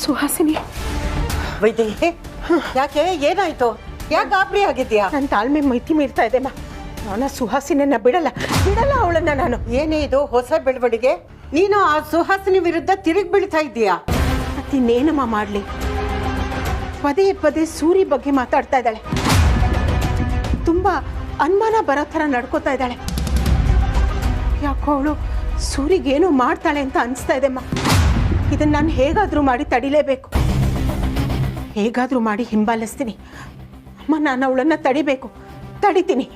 ಸುಹಾಸಿನಿ. ವೈದೇಹಿ, ಯಾಕೆ ಏನಾಯ್ತು? ಯಾಕೆ ಗಾಬರಿ ಆಗಿದ್ಯಾ? ನನ್ನ ತಾಳ್ಮೆ ಮೈತಿ ಮೀರ್ತಾ ಇದೆ ಮಾ. ನಾನು ಸುಹಾಸಿನಿಯನ್ನ ಬಿಡಲ್ಲ ಅವಳನ್ನ ನಾನು. ಏನೇ ಇದು ಹೊಸ ಬೆಳವಣಿಗೆ? ನೀನು ಆ ಸುಹಾಸಿನಿ ವಿರುದ್ಧ ತಿರುಗಿ ಬೀಳ್ತಾ ಇದ್ದೀಯಾ? ಮತ್ತಿನ್ನೇನಮ್ಮ ಮಾಡ್ಲಿ? ಪದೇ ಪದೇ ಸೂರಿ ಬಗ್ಗೆ ಮಾತಾಡ್ತಾ ಇದ್ದಾಳೆ. ತುಂಬಾ ಅನುಮಾನ ಬರೋ ಥರ ನಡ್ಕೋತಾ ಇದ್ದಾಳೆ. ಯಾಕೋ ಅವಳು ಸೂರಿಗೇನೋ ಮಾಡ್ತಾಳೆ ಅಂತ ಅನಿಸ್ತಾ ಇದೆಮ್ಮ. ಇದನ್ನ ನಾನು ಹೇಗಾದರೂ ಮಾಡಿ ತಡಿಲೇಬೇಕು. ಹೇಗಾದರೂ ಮಾಡಿ ಹಿಂಬಾಲಿಸ್ತೀನಿ ಅಮ್ಮ. ನಾನು ಅವಳನ್ನ ತಡಿಬೇಕು, ತಡಿತೀನಿ.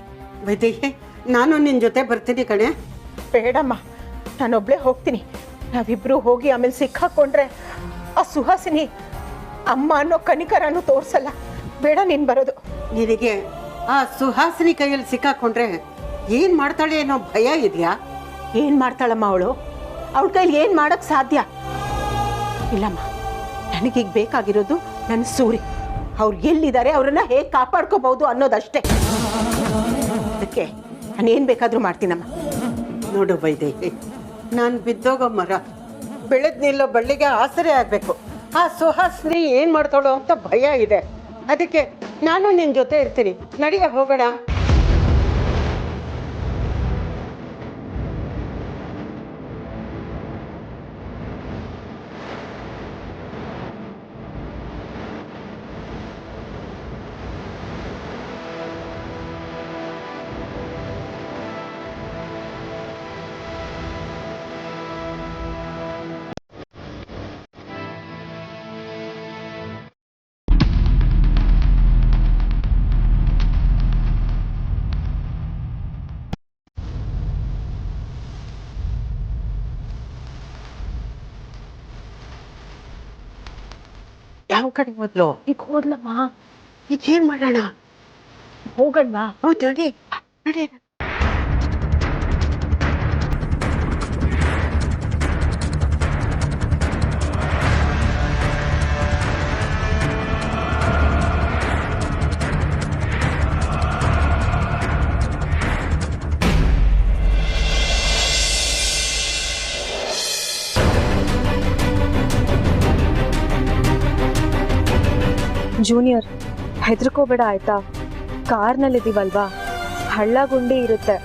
ವೈದೇಹಿ, ನಾನು ನಿನ್ನ ಜೊತೆ ಬರ್ತೀನಿ ಕಣೆ. ಬೇಡಮ್ಮ, ನಾನೊಬ್ಳೇ ಹೋಗ್ತೀನಿ. ನಾವಿಬ್ರು ಹೋಗಿ ಆಮೇಲೆ ಸಿಕ್ಕಾಕೊಂಡ್ರೆ ಆ ಸುಹಾಸಿನಿ ಅಮ್ಮ ಅನ್ನೋ ಕನಿಕರನೂ ತೋರಿಸಲ್ಲ. ಬೇಡ ನೀನು ಬರೋದು. ನಿನಗೆ ಆ ಸುಹಾಸಿನಿ ಕೈಯಲ್ಲಿ ಸಿಕ್ಕಾಕೊಂಡ್ರೆ ಏನು ಮಾಡ್ತಾಳೆ ಅನ್ನೋ ಭಯ ಇದೆಯಾ? ಏನು ಮಾಡ್ತಾಳಮ್ಮ ಅವಳು? ಅವಳ ಕೈಲಿ ಏನು ಮಾಡೋಕ್ಕೆ ಸಾಧ್ಯ ಇಲ್ಲಮ್ಮ. ನನಗೀಗ ಬೇಕಾಗಿರೋದು ನನ್ನ ಸೂರಿ. ಅವ್ರು ಎಲ್ಲಿದ್ದಾರೆ, ಅವ್ರನ್ನ ಹೇಗೆ ಕಾಪಾಡ್ಕೋಬಹುದು ಅನ್ನೋದಷ್ಟೇ. ಅದಕ್ಕೆ ನಾನು ಏನು ಬೇಕಾದರೂ ಮಾಡ್ತೀನಮ್ಮ. ನೋಡು ವೈದೇಹಿ, ನಾನು ಬಿದ್ದೋಗೋ ಮರ ಬೆಳೆದ್ ನಿಲ್ಲೋ ಬಳ್ಳಿಗೆ ಆಸರೆ ಆಗಬೇಕು. ಆ ಸುಹಾಸಿನಿ ಏನು ಮಾಡ್ತಾಳೋ ಅಂತ ಭಯ ಇದೆ. ಅದಕ್ಕೆ ನಾನು ನಿನ್ನ ಜೊತೆ ಇರ್ತೀನಿ. ನಡಿಯ ಹೋಗೋಣ. ಯಾವ ಕಡೆ ಮೊದಲು? ಈಗ ಹೋದ್ಲಮ್ಮ. ಈಗ ಏನು ಮಾಡೋಣ? ಹೋಗಣ್ವಾ? ಹೌದು, ನಡಿ ನಡಿ. ಜೂನಿಯರ್, ಹೆದರ್ಕೋಬೇಡ ಆಯ್ತಾ? ಕಾರ್ನಲ್ಲಿದ್ದೀವಲ್ವಾ, ಹಳ್ಳ ಗುಂಡಿ ಇರುತ್ತೆ.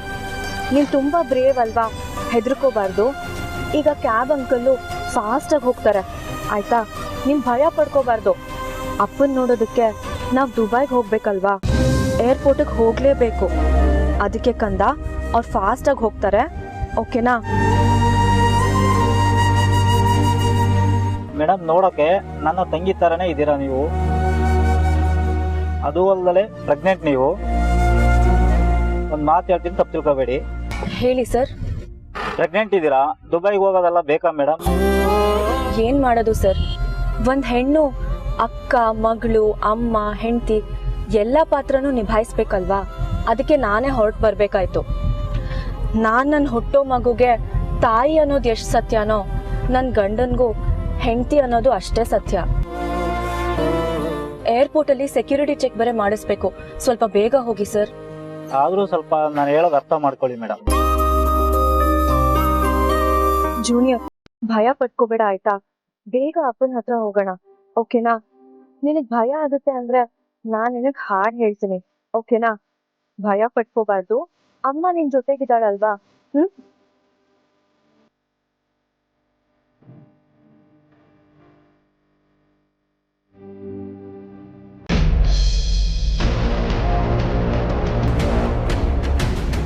ನೀನು ತುಂಬ ಬ್ರೇವ್ ಅಲ್ವಾ, ಹೆದರ್ಕೋಬಾರ್ದು. ಈಗ ಕ್ಯಾಬ್ ಅಂಕಲ್ಲು ಫಾಸ್ಟಾಗಿ ಹೋಗ್ತಾರೆ ಆಯ್ತಾ? ನೀನು ಭಯ ಪಡ್ಕೋಬಾರ್ದು. ಅಪ್ಪನ ನೋಡೋದಕ್ಕೆ ನಾವು ದುಬೈಗೆ ಹೋಗ್ಬೇಕಲ್ವಾ, ಏರ್ಪೋರ್ಟಿಗೆ ಹೋಗಲೇಬೇಕು. ಅದಕ್ಕೆ ಕಂದ, ಅವ್ರು ಫಾಸ್ಟಾಗಿ ಹೋಗ್ತಾರೆ, ಓಕೆನಾ? ಮೇಡಮ್, ನೋಡೋಕೆ ನನ್ನ ತಂಗಿ ಥರನೇ ಇದ್ದೀರಾ ನೀವು. ಅದು ಅಲ್ಲದೆ ಪ್ರೆಗ್ನೆಂಟ್. ನೀವು ಒಂದು ಮಾತು ಹೇಳ್ತೀನಿ, ತಪ್ಪು ತಿಳ್ಕೊಬೇಡಿ. ಹೇಳಿ ಸರ್. ಪ್ರೆಗ್ನೆಂಟ್ ಇದ್ದೀರಾ, ದುಬೈಗೆ ಹೋಗೋದೆಲ್ಲ ಬೇಕಾ ಮೇಡಮ್? ಏನು ಮಾಡೋದು ಸರ್, ಒಂದು ಹೆಣ್ಣು ಅಕ್ಕ, ಮಗಳು, ಅಮ್ಮ, ಹೆಂಡತಿ ಎಲ್ಲ ಪಾತ್ರನೂ ನಿಭಾಯಿಸ್ಬೇಕಲ್ವಾ. ಅದಕ್ಕೆ ನಾನೇ ಹೊರಟು ಬರಬೇಕಾಯ್ತು. ನನ್ನ ಹುಟ್ಟೋ ಮಗುಗೆ ತಾಯಿ ಅನ್ನೋದು ಎಷ್ಟು ಸತ್ಯನೋ, ನನ್ನ ಗಂಡನಿಗೂ ಹೆಂಡತಿ ಅನ್ನೋದು ಅಷ್ಟೇ ಸತ್ಯ. ಏರ್ಪೋರ್ಟಲ್ಲಿ ಸೆಕ್ಯೂರಿಟಿ ಚೆಕ್ ಬೇರೆ ಮಾಡಿಸ್ಬೇಕು. ಸ್ವಲ್ಪ ಬೇಗ ಹೋಗಿ ಸರ್. ಆದರೂ ಸ್ವಲ್ಪ ನಾನು ಹೇಳೋದು ಅರ್ಥ ಮಾಡ್ಕೊಳ್ಳಿ ಮೇಡಮ್. ಜೂನಿಯರ್, ಭಯ ಪಟ್ಕೋಬೇಡ ಆಯ್ತಾ? ಬೇಗ ಅಪ್ಪನ ಹತ್ರ ಹೋಗೋಣ, ಓಕೆನಾ? ನಿನಗ್ ಭಯ ಆಗುತ್ತೆ ಅಂದ್ರೆ ನಾನ್ ನಿನಗ್ ಹಾಡ್ ಹೇಳ್ತೀನಿ, ಓಕೆನಾ? ಭಯ ಪಟ್ಕೋಬಾರ್ದು. ಅಮ್ಮ ನಿನ್ ಜೊತೆಗಿದ್ದಾಳಲ್ವಾ?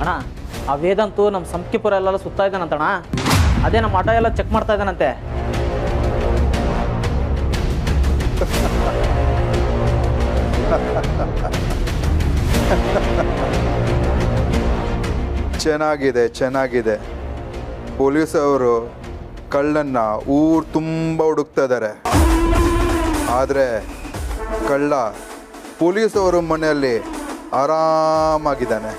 ಅಣ್ಣ, ಆ ವೇದಂತೂ ನಮ್ಮ ಸಂಕಿಪುರ ಎಲ್ಲ ಸುತ್ತಾ ಇದ್ದಾನಂತಣ್ಣ. ಅದೇ ನಮ್ಮ ಆಟೋ ಎಲ್ಲ ಚೆಕ್ ಮಾಡ್ತಾ ಇದ್ದಾನಂತೆ. ಚೆನ್ನಾಗಿದೆ, ಚೆನ್ನಾಗಿದೆ. ಪೊಲೀಸ್ ಅವರು ಕಳ್ಳನ್ನ ಊರು ತುಂಬ ಹುಡುಕ್ತಾ ಇದ್ದಾರೆ. ಆದರೆ ಕಳ್ಳ ಪೊಲೀಸ್ ಅವರ ಮನೆಯಲ್ಲಿ ಆರಾಮಾಗಿದ್ದಾನೆ.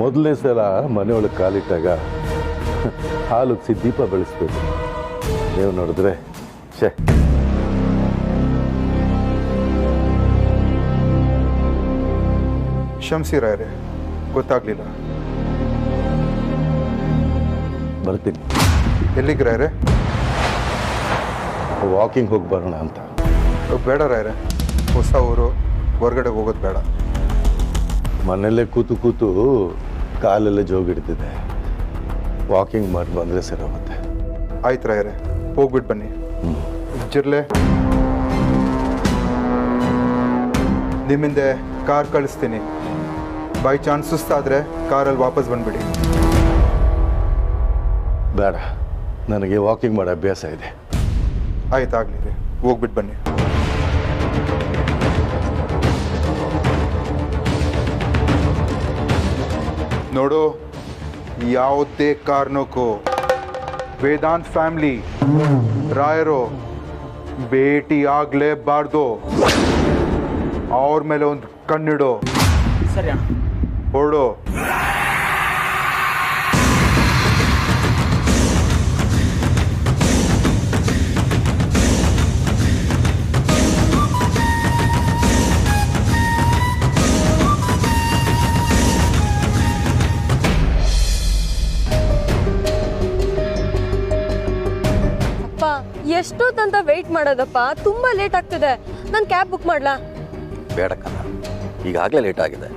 ಮೊದಲನೇ ಸಲ ಮನೆಯೊಳಗೆ ಕಾಲಿಟ್ಟಾಗ ಹಾಲು ದೀಪ ಬೆಳೆಸ್ಬೇಕು. ನೀವು ನೋಡಿದ್ರೆ ಛೇ, ಕ್ಷಮಿಸಿ ರಾಯರೇ, ಗೊತ್ತಾಗ್ಲಿಲ್ಲ. ಬರ್ತೀನಿ. ಎಲ್ಲಿಗೆ ರಾಯರೇ? ವಾಕಿಂಗ್ ಹೋಗಿ ಬರೋಣ ಅಂತ. ಬೇಡ ರಾಯರೇ, ಹೊಸ ಊರು, ಹೊರಗಡೆ ಹೋಗೋದು ಬೇಡ. ಮನೆಯಲ್ಲೇ ಕೂತು ಕೂತು ಕಾಲೆಲ್ಲ ಜೋಗಿಡ್ತಿದೆ. ವಾಕಿಂಗ್ ಮಾಡಿ ಬಂದರೆ ಸರಿ ಹೋಗುತ್ತೆ. ಆಯ್ತು ರಾಯರೇ, ಹೋಗ್ಬಿಟ್ಟು ಬನ್ನಿ. ಜಿರ್ಲೆ, ನಿಮ್ಮಿಂದ ಕಾರ್ ಕಳಿಸ್ತೀನಿ. ಬೈ ಚಾನ್ಸ್ ಸುಸ್ತಾದರೆ ಕಾರಲ್ಲಿ ವಾಪಸ್ ಬಂದ್ಬಿಡಿ. ಬೇಡ, ನನಗೆ ವಾಕಿಂಗ್ ಮಾಡೋ ಅಭ್ಯಾಸ ಇದೆ. ಆಯ್ತು, ಆಗಲಿ ರೀ, ಹೋಗ್ಬಿಟ್ಟು ಬನ್ನಿ. ನೋಡು, ಯಾವುದೇ ಕಾರಣಕ್ಕೂ ವೇದಾಂತ್ ಫ್ಯಾಮಿಲಿ ರಾಯರು ಭೇಟಿ ಆಗಲೇಬಾರ್ದು. ಅವ್ರ ಮೇಲೆ ಒಂದು ಕಣ್ಣಿಡು. ಸರಿ ಅಣ್ಣ. ಹೊರಡು. ಎಷ್ಟೊತ್ತಂತ ವೆಯ್ಟ್ ಮಾಡೋದಪ್ಪ, ತುಂಬಾ ಲೇಟ್ ಆಗ್ತಿದೆ. ನಾನು ಕ್ಯಾಬ್ ಬುಕ್ ಮಾಡ್ಲಾ? ಬೇಡ ಕಣ, ಈಗಾಗಲೇ ಲೇಟ್ ಆಗಿದೆ.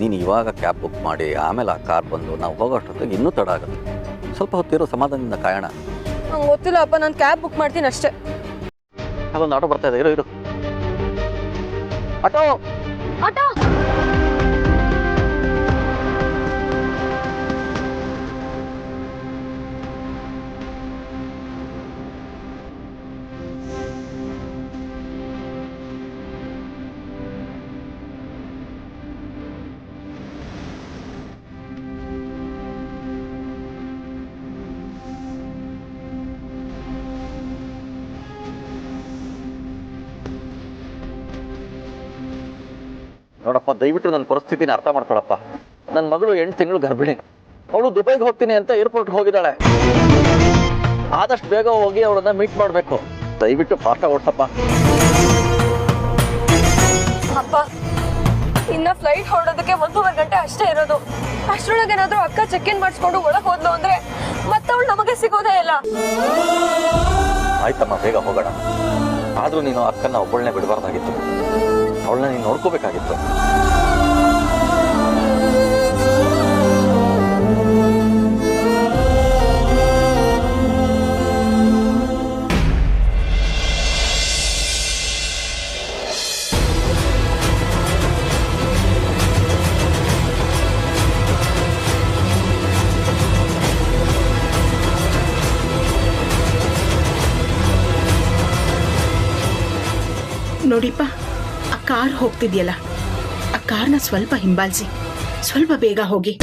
ನೀನು ಇವಾಗ ಕ್ಯಾಬ್ ಬುಕ್ ಮಾಡಿ ಆಮೇಲೆ ಆ ಕಾರ್ ಬಂದು ನಾವು ಹೋಗೋಷ್ಟೊತ್ತಿಗೆ ಇನ್ನೂ ತಡ ಆಗುತ್ತೆ. ಸ್ವಲ್ಪ ಹೊತ್ತಿರೋ ಸಮಾಧಾನದಿಂದ ಕಾಯೋಣ. ನಂಗೆ ಗೊತ್ತಿಲ್ಲ ಅಪ್ಪ, ನಾನು ಕ್ಯಾಬ್ ಬುಕ್ ಮಾಡ್ತೀನಿ ಅಷ್ಟೇ. ಅದೊಂದು ಆಟೋ ಬರ್ತಾ ಇದೆ, ಇರು ಆಟೋ ಆಟೋ. ನೋಡಪ್ಪ, ದಯವಿಟ್ಟು ನನ್ನ ಪರಿಸ್ಥಿತಿನ ಅರ್ಥ ಮಾಡ್ಕೊಳಪ್ಪ. ನನ್ನ ಮಗಳು 8 ತಿಂಗಳು ಗರ್ಭಿಣಿ. ಅವಳು ದುಬೈಗೆ ಹೋಗ್ತೀನಿ ಅಂತ ಏರ್ಪೋರ್ಟ್ಗೆ ಹೋಗಿದ್ದಾಳೆ. ಆದಷ್ಟು ಬೇಗ ಹೋಗಿ ಅವಳನ್ನ ಮೀಟ್ ಮಾಡಬೇಕು. ದಯವಿಟ್ಟು ಫಾಸ್ಟಾಗಿ ಓಡ್ಸಪ್ಪ. ಅಪ್ಪ, ಇನ್ನ ಫ್ಲೈಟ್ ಹೊರಡೋದಕ್ಕೆ 1.5 ಗಂಟೆ ಅಷ್ಟೇ ಇರೋದು. ಅಷ್ಟರೊಳಗೆ ಏನಾದ್ರೂ ಅಕ್ಕ ಚೆಕ್ ಇನ್ ಮಾಡಿಸ್ಕೊಂಡು ಒಳಗೆ ಹೋದ್ಲು ಅಂದ್ರೆ ಮತ್ತವಳು ನಮಗೆ ಸಿಗೋದೇ ಇಲ್ಲ. ಆಯ್ತಮ್ಮ, ಬೇಗ ಹೋಗೋಣ. ಆದ್ರೂ ನೀನು ಅಕ್ಕನ್ನ ಒಬ್ಬಳನ್ನೇ ಬಿಡಬಾರ್ದಾಗಿತ್ತು. ಅವಳನ್ನ ನೀನು ನೋಡ್ಕೋಬೇಕಾಗಿತ್ತು. ನೋಡಿಪ್ಪ, ಆ ಕಾರ್ ಹೋಗ್ತಿದ್ಯಲ್ಲ, ಆ ಕಾರ್ನ ಸ್ವಲ್ಪ ಹಿಂಬಾಲಿಸಿ, ಸ್ವಲ್ಪ ಬೇಗ ಹೋಗಿ.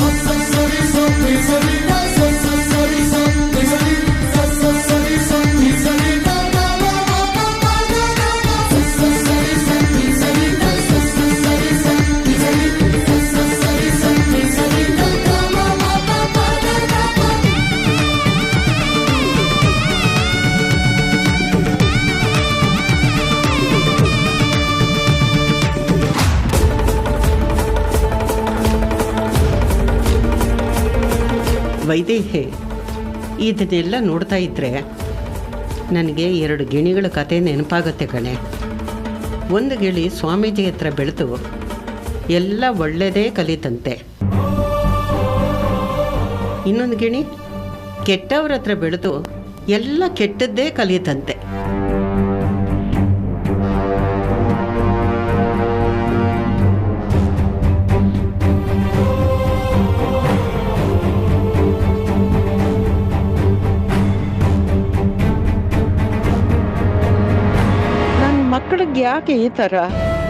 ವೈದೇಹಿ, ಇದನ್ನೆಲ್ಲ ನೋಡ್ತಾ ಇದ್ದರೆ ನನಗೆ 2 ಗಿಣಿಗಳ ಕತೆ ನೆನಪಾಗುತ್ತೆ ಕಣೆ. ಒಂದು ಗಿಳಿ ಸ್ವಾಮೀಜಿ ಹತ್ರ ಬೆಳೆದು ಎಲ್ಲ ಒಳ್ಳೆಯದೇ ಕಲಿತಂತೆ. ಇನ್ನೊಂದು ಗಿಣಿ ಕೆಟ್ಟವ್ರ ಹತ್ರ ಬೆಳೆದು ಎಲ್ಲ ಕೆಟ್ಟದ್ದೇ ಕಲಿತಂತೆ. ಮಕ್ಕಳಿಗೆ ಯಾಕೆ ಈ ಥರ?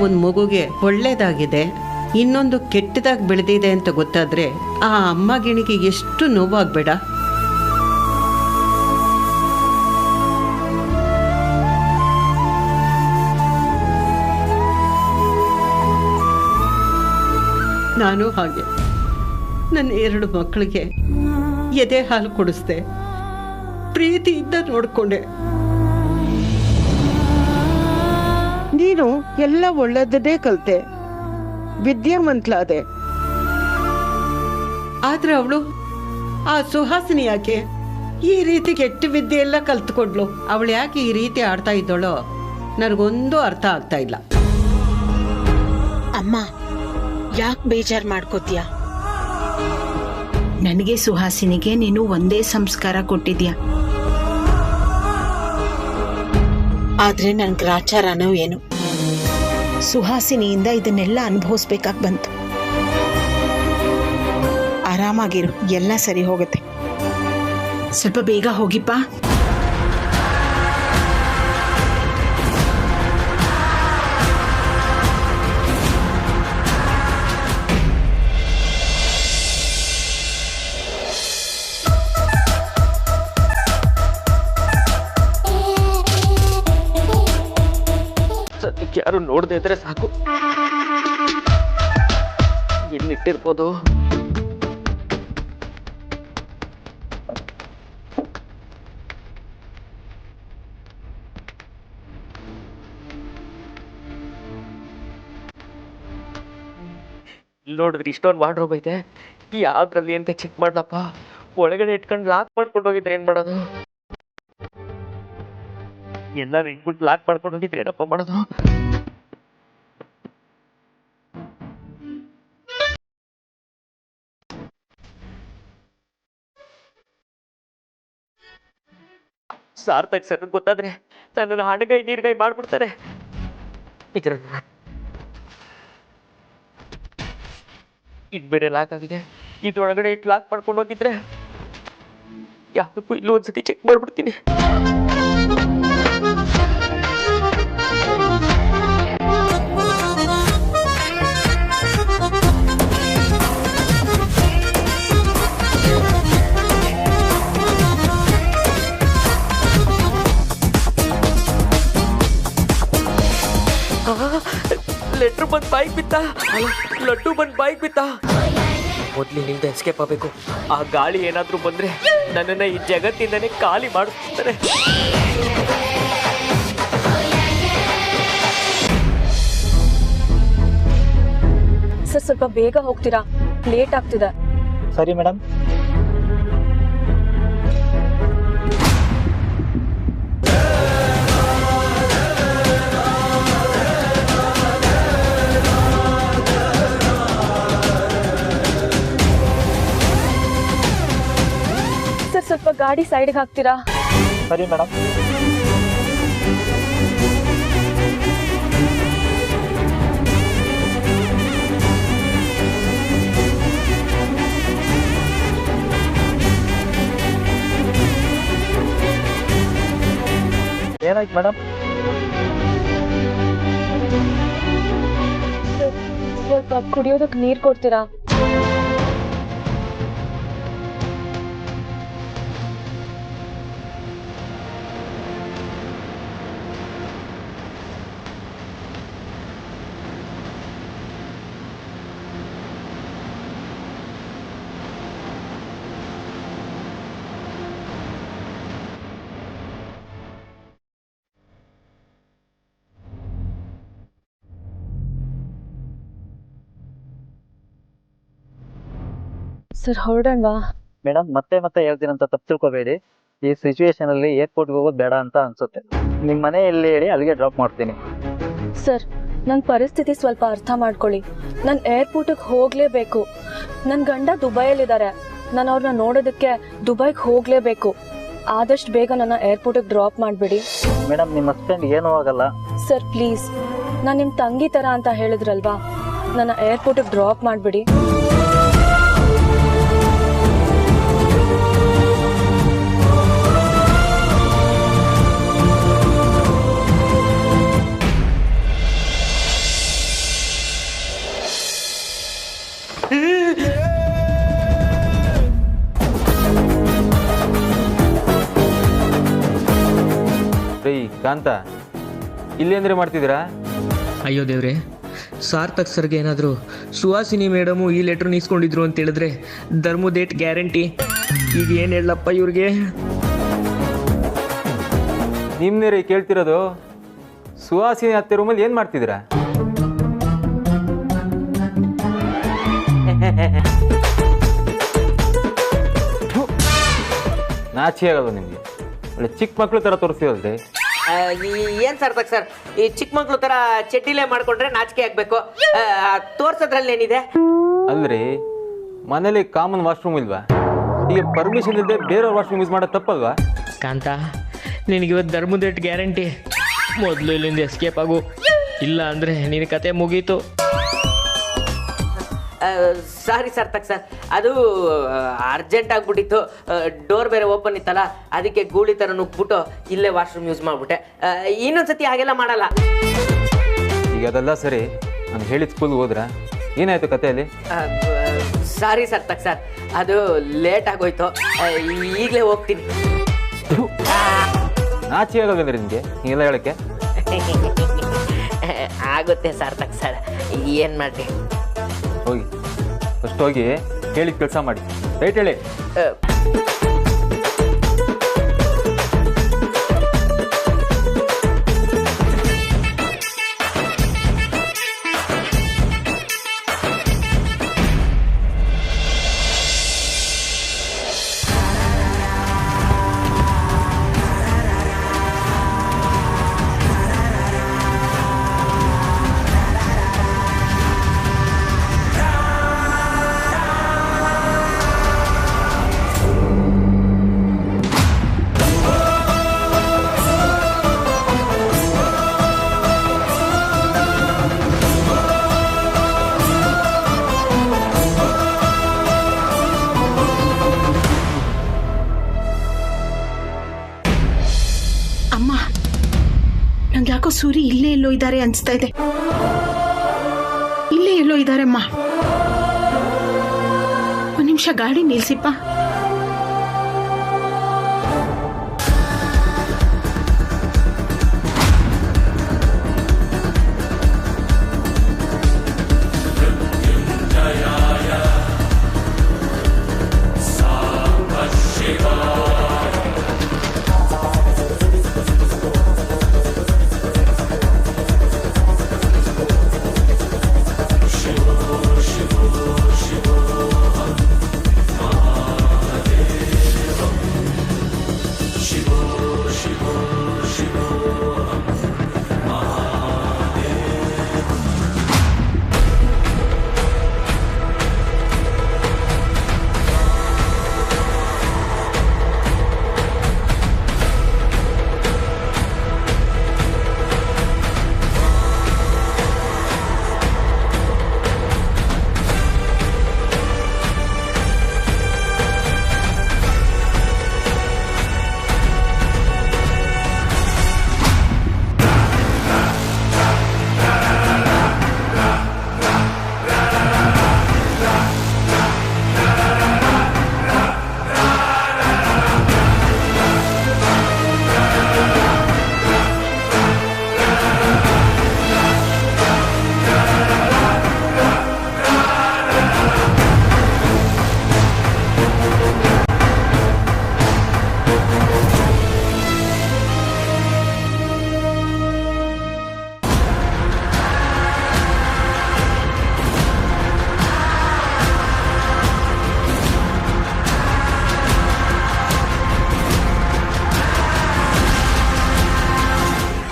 ಒಂದು ಮಗುಗೆ ಒಳ್ಳೇದಾಗಿದೆ, ಇನ್ನೊಂದು ಕೆಟ್ಟದಾಗಿ ಬೆಳೆದಿದೆ ಅಂತ ಗೊತ್ತಾದರೆ ಆ ಅಮ್ಮ ಗಿಣಿಗೆ ಎಷ್ಟು ನೋವಾಗಬೇಡ? ನಾನು ಹಾಗೆ ನನ್ನ 2 ಮಕ್ಕಳಿಗೆ ಎದೆ ಹಾಲು ಕುಡಿಸ್ದೆ. ಪ್ರೀತಿಯಿಂದ ನೋಡ್ಕೊಂಡೆ. ನೀನು ಎಲ್ಲ ಒಳ್ಳೆದನ್ನೇ ಕಲ್ತೆ, ವಿದ್ಯಾವಂತಲಾದೆ. ಆದ್ರೆ ಅವಳು ಆ ಸುಹಾಸಿನಿ ಯಾಕೆ ಈ ರೀತಿ ಕೆಟ್ಟ ವಿದ್ಯೆ ಎಲ್ಲ ಕಲ್ತ್ಕೊಂಡ್ಲು? ಅವಳು ಯಾಕೆ ಈ ರೀತಿ ಆಡ್ತಾ ಇದ್ದಳೋ ನನಗೊಂದು ಅರ್ಥ ಆಗ್ತಾ ಇಲ್ಲ. ಅಮ್ಮ, ಯಾಕೆ ಬೇಜಾರು ಮಾಡ್ಕೋತೀಯ? ನನಗೆ ಸುಹಾಸಿನಿಗೆ ನೀನು ಒಂದೇ ಸಂಸ್ಕಾರ ಕೊಟ್ಟಿದ್ಯಾ. ಆದ್ರೆ ನನ್ ಗ್ರಾಚಾರನೋ ಏನು, ಸುಹಾಸಿನಿಯಿಂದ ಇದನ್ನೆಲ್ಲ ಅನುಭವಿಸ್ಬೇಕಾಗಿ ಬಂತು. ಆರಾಮಾಗಿರು, ಎಲ್ಲ ಸರಿ ಹೋಗುತ್ತೆ. ಸ್ವಲ್ಪ ಬೇಗ ಹೋಗಿಪ್ಪ. ಸದ್ಯಕ್ಕೆ ಯಾರು ನೋಡದೆ ಇದ್ರೆ ಸಾಕು. ಎಲ್ಲಿಟ್ಟಿರ್ಬೋದು? ನೋಡಿದ್ರಿ ಇಷ್ಟೊಂದು ವಾರ್ಡ್ರೋಬ್ ಐತೆ, ಯಾವ್ದ್ರಲ್ಲಿ ಅಂತ ಚೆಕ್ ಮಾಡ್ಲಪ್ಪ. ಒಳಗಡೆ ಇಟ್ಕೊಂಡು ಲಾಕ್ ಮಾಡ್ಕೊಂಡು ಹೋಗಿದ್ರೆ ಏನ್ ಮಾಡೋದು? ಎಲ್ಲರೂ ಇಟ್ಬಿಟ್ಟು ಲಾಕ್ ಮಾಡ್ಕೊಂಡು ಹೋಗಿದ್ರೆ ಏನಪ್ಪ ಮಾಡೋದು? ಸಾರ್ಥಕ್ ಸರ್ ಗೊತ್ತಾದ್ರೆ ನನ್ನನ್ನು ಹಣಗೈ ನೀರ್ಗೈ ಮಾಡ್ಬಿಡ್ತಾರೆ. ಇದು ಬೇರೆ ಲಾಕ್ ಆಗಿದೆ, ಇದ್ರೊಳಗಡೆ ಇಟ್ಟು ಲಾಕ್ ಮಾಡ್ಕೊಂಡು ಹೋಗಿದ್ರೆ ಯಾವುದಕ್ಕೂ ಇಲ್ಲೂ ಒಂದ್ಸತಿ ಚೆಕ್ ಮಾಡ್ಬಿಡ್ತೀನಿ. ಲೆಟ್ರ್ ಬಂದು ಬೈಕ್ ಬಿತ್ತ, ಲಡ್ಡು ಬಂದು ಬೈಕ್ ಬಿತ್ತ. ಮೊದ್ಲಿನಿಂದ ಎಸ್ಕೇಪ್ ಆಗಬೇಕು. ಆ ಗಾಳಿ ಏನಾದ್ರೂ ಬಂದ್ರೆ ನನ್ನನ್ನ ಈ ಜಗತ್ತಿಂದನೇ ಖಾಲಿ ಮಾಡಿಸ್ತಾರೆ. ಸರ್ ಸ್ವಲ್ಪ ಬೇಗ ಹೋಗ್ತೀರಾ, ಲೇಟ್ ಆಗ್ತಿದೆ. ಸರಿ ಮೇಡಮ್. ಸರ್ ಸ್ವಲ್ಪ ಗಾಡಿ ಸೈಡ್ಗೆ ಹಾಕ್ತೀರಾ? ಸರಿ ಮೇಡಮ್. ಏನಾಯ್ತು ಮೇಡಮ್? ಸ್ವಲ್ಪ ಕುಡಿಯೋದಕ್ಕೆ ನೀರು ಕೊಡ್ತೀರಾ? ಸರ್ ಹೊರಡೋಣವಾ? ಮೇಡಮ್ ಮತ್ತೆ ಮತ್ತೆ ಹೇಳ್ತೀನಂತ ತಪ್ಪು ತಿಳ್ಕೊಬೇಡಿ. ಈ ಸಿಚುವೇಶನ್ ಅಲ್ಲಿ ಏರ್ಪೋರ್ಟ್ಗೆ ಹೋಗೋದು ಬೇಡ ಅಂತ ಅನ್ಸುತ್ತೆ. ನಿಮ್ಮ ಮನೆ ಎಲ್ಲಿ ಹೇಳಿ ಅಲ್ಲಿಗೆ ಡ್ರಾಪ್ ಮಾಡ್ತೀನಿ. ಸರ್ ನನ್ನ ಪರಿಸ್ಥಿತಿ ಸ್ವಲ್ಪ ಅರ್ಥ ಮಾಡ್ಕೊಳ್ಳಿ. ನಾನು ಏರ್ಪೋರ್ಟಿಗೆ ಹೋಗಲೇಬೇಕು. ನನ್ನ ಗಂಡ ದುಬೈಯಲ್ಲಿದ್ದಾರೆ. ನಾನು ಅವ್ರನ್ನ ನೋಡೋದಕ್ಕೆ ದುಬೈಗೆ ಹೋಗಲೇಬೇಕು. ಆದಷ್ಟು ಬೇಗ ನನ್ನ ಏರ್ಪೋರ್ಟಿಗೆ ಡ್ರಾಪ್ ಮಾಡಿಬಿಡಿ. ಮೇಡಮ್ ನಿಮ್ಮ ಹಸ್ಬೆಂಡ್ ಏನೂ ಆಗಲ್ಲ. ಸರ್ ಪ್ಲೀಸ್, ನಾನು ನಿಮ್ಮ ತಂಗಿ ಥರ ಅಂತ ಹೇಳಿದ್ರಲ್ವಾ, ನನ್ನ ಏರ್ಪೋರ್ಟಿಗೆ ಡ್ರಾಪ್ ಮಾಡಿಬಿಡಿ. ಕಾಂತ, ಇಲ್ಲೇಂದ್ರೆ ಮಾಡ್ತಿದ್ದೀರಾ? ಅಯ್ಯೋ ದೇವ್ರೆ, ಸಾರ್ಥಕ್ ಸರ್ಗೆ ಏನಾದರೂ ಸುಹಾಸಿನಿ ಮೇಡಮು ಈ ಲೆಟ್ರ್ ಇಸ್ಕೊಂಡಿದ್ರು ಅಂತ ಹೇಳಿದ್ರೆ ಧರ್ಮದೇಟ್ ಗ್ಯಾರಂಟಿ. ಈಗ ಏನು ಹೇಳಪ್ಪ ಇವ್ರಿಗೆ? ನಿಮ್ಮನೇ ರೀ ಕೇಳ್ತಿರೋದು. ಸುಹಾಸಿನಿ ಅತ್ತೆ ರೂಮಲ್ಲಿ ಏನು ಮಾಡ್ತಿದ್ದೀರಾ? ನಾಚಿ ಆಗಲ್ಲ ನಿಮಗೆ. ಒಳ್ಳೆ ಚಿಕ್ಕ ಮಕ್ಳು ಥರ ತೋರಿಸ್ತೀವಲ್ರಿ. ಏನ್ ಸಾರ್ಥಕ್ ಸರ್, ಈ ಚಿಕ್ಕ ಮಕ್ಳು ತರ ಚಡ್ಡಿಲೇ ಮಾಡ್ಕೊಂಡ್ರೆ ನಾಚಿಕೆ ಆಗ್ಬೇಕು, ತೋರ್ಸೋದ್ರಲ್ಲಿ ಏನಿದೆ? ಅಲ್ರಿ, ಮನೇಲಿ ಕಾಮನ್ ವಾಶ್ರೂಮ್ ಇಲ್ವಾ? ಈಗ ಪರ್ಮಿಷನ್ ಇಲ್ಲದೆ ಬೇರೆಯವ್ರ ವಾಶ್ರೂಮ್ ಯೂಸ್ ಮಾಡೋದು ತಪ್ಪಲ್ವಾ? ಕಾಂತ, ನಿನಗಿವತ್ತು ಧರ್ಮದೇಟ್ ಗ್ಯಾರಂಟಿ. ಮೊದಲು ಇಲ್ಲಿಂದ ಎಸ್ಕೇಪ್ ಆಗು, ಇಲ್ಲ ಅಂದರೆ ನಿನ್ನ ಕತೆ ಮುಗೀತು. ಸಾರಿ ಸಾರ್ಥಕ್ ಸರ್, ಅದು ಅರ್ಜೆಂಟ್ ಆಗ್ಬಿಟ್ಟಿತ್ತು. ಡೋರ್ ಬೇರೆ ಓಪನ್ ಇತ್ತಲ್ಲ, ಅದಕ್ಕೆ ಗೂಳಿ ಥರ ನುಗ್ಬಿಟ್ಟು ಇಲ್ಲೇ ವಾಶ್ರೂಮ್ ಯೂಸ್ ಮಾಡಿಬಿಟ್ಟೆ. ಇನ್ನೊಂದ್ಸತಿ ಹಾಗೆಲ್ಲ ಮಾಡಲ್ಲ. ಈಗ ಅದೆಲ್ಲ ಸರಿ, ನಾನು ಹೇಳಿದ ಸ್ಕೂಲ್ಗೆ ಹೋದ್ರಾ? ಏನಾಯ್ತು ಕಥೆಯಲ್ಲಿ? ಸಾರಿ ಸಾರ್ಥಕ್ ಸರ್, ಅದು ಲೇಟ್ ಆಗೋಯ್ತು. ಈಗಲೇ ಹೋಗ್ತೀನಿ. ನಾಚಿ ಆಗೋದಂದ್ರೆ ನಿಮಗೆ ಹಿಂಗೆಲ್ಲ ಹೇಳಕ್ಕೆ? ಆಗುತ್ತೆ ಸಾರ್ಥಕ್ ಸರ್, ಏನು ಮಾಡಿ. ಹೋಗಿ ಫಸ್ಟ್ ಹೋಗಿ ಹೇಳಿದ ಕೆಲಸ ಮಾಡಿ. ರೈಟ್ ಹೇಳಿ. ಅಮ್ಮ, ನಂಗೆ ಯಾಕೋ ಸೂರಿ ಇಲ್ಲೇ ಎಲ್ಲೋ ಇದ್ದಾರೆ ಅನ್ಸ್ತಾ ಇದೆ. ಇಲ್ಲೇ ಎಲ್ಲೋ ಇದ್ದಾರೆ ಅಮ್ಮ. ಒಂದ್ ನಿಮಿಷ ಗಾಡಿ ನಿಲ್ಸಿಪ್ಪ.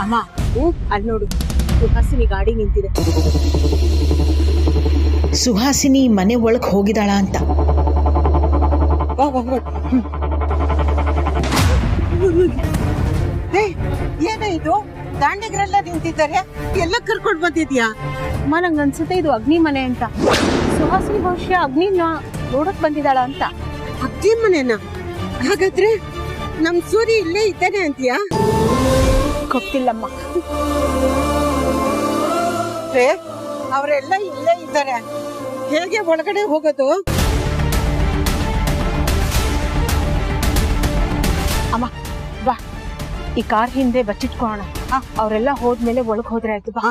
ಅಮ್ಮ, ಅಲ್ಲಿ ನೋಡು, ಸುಹಾಸಿನಿ ಗಾಡಿ ನಿಂತಿದೆ. ಸುಹಾಸಿನಿ ಮನೆ ಒಳಗೆ ಹೋಗಿದಾಳ ಅಂತ. ಏನೇ ಇದು? ದಾಂಡಿಗರೆಲ್ಲ ನಿಂತಿದ್ದಾರೆ, ಎಲ್ಲ ಕರ್ಕೊಂಡು ಬಂದಿದ್ಯಾ? ಅಮ್ಮ, ನಂಗೆ ಅನ್ಸುತ್ತೆ ಇದು ಅಗ್ನಿ ಮನೆ ಅಂತ. ಸುಹಾಸಿನಿ ಬಹುಶಃ ಅಗ್ನಿನ ನೋಡಕ್ ಬಂದಿದ್ದಾಳ ಅಂತ. ಅಗ್ನಿ ಮನೆನಾ? ಹಾಗಾದ್ರೆ ನಮ್ ಸೂರಿ ಇಲ್ಲೇ ಇದ್ದಾನೆ ಅಂತೀಯಾ? ಗೊತ್ತಿಲ್ಲಮ್ಮ. ಅವರೆಲ್ಲ ಇಲ್ಲೇ ಇದ್ದಾರೆ, ಹೇಗೆ ಒಳಗಡೆ ಹೋಗೋದು? ಅಮ್ಮ ಬಾ, ಈ ಕಾರ್ ಹಿಂದೆ ಬಚ್ಚಿಟ್ಕೋಣ. ಅವರೆಲ್ಲ ಹೋದ್ಮೇಲೆ ಒಳಗೆ ಹೋದ್ರೆ ಆಯ್ತು. ಬಾ.